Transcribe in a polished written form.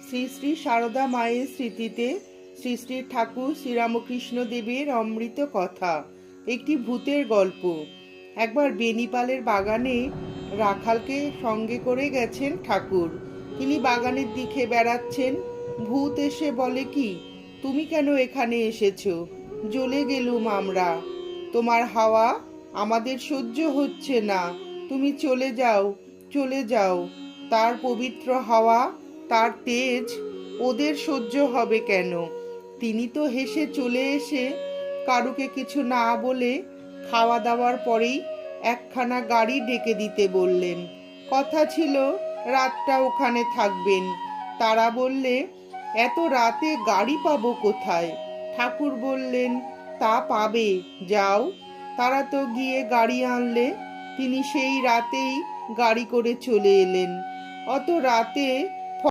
শ্রী শ্রী সারদা মায়ের স্মৃতিতে শ্রী শ্রী ঠাকুর শ্রীরামকৃষ্ণ দেবের অমৃত কথা। একটি ভূতের গল্প। একবার বেনিপালের বাগানে রাখালকে সঙ্গে করে গেছেন ঠাকুর। তিনি বাগানের দিকে বেড়াচ্ছেন। ভূত এসে বলে, কি তুমি কেন এখানে এসেছো? জ্বলে গেলুম আমরা। তোমার হাওয়া আমাদের সহ্য হচ্ছে না, তুমি চলে যাও, চলে যাও। তার পবিত্র হাওয়া, তার তেজ ওদের সহ্য হবে কেন? তিনি তো হেসে চলে এসে কারুকে কিছু না বলে খাওয়া দাওয়ার পরেই একখানা গাড়ি ডেকে দিতে বললেন। কথা ছিল রাতটা ওখানে থাকবেন। তারা বললে, এত রাতে গাড়ি পাবো কোথায়? ঠাকুর বললেন, তা পাবে, যাও। তারা তো গিয়ে গাড়ি আনলে। তিনি সেই রাতেই গাড়ি করে চলে এলেন। অত রাতে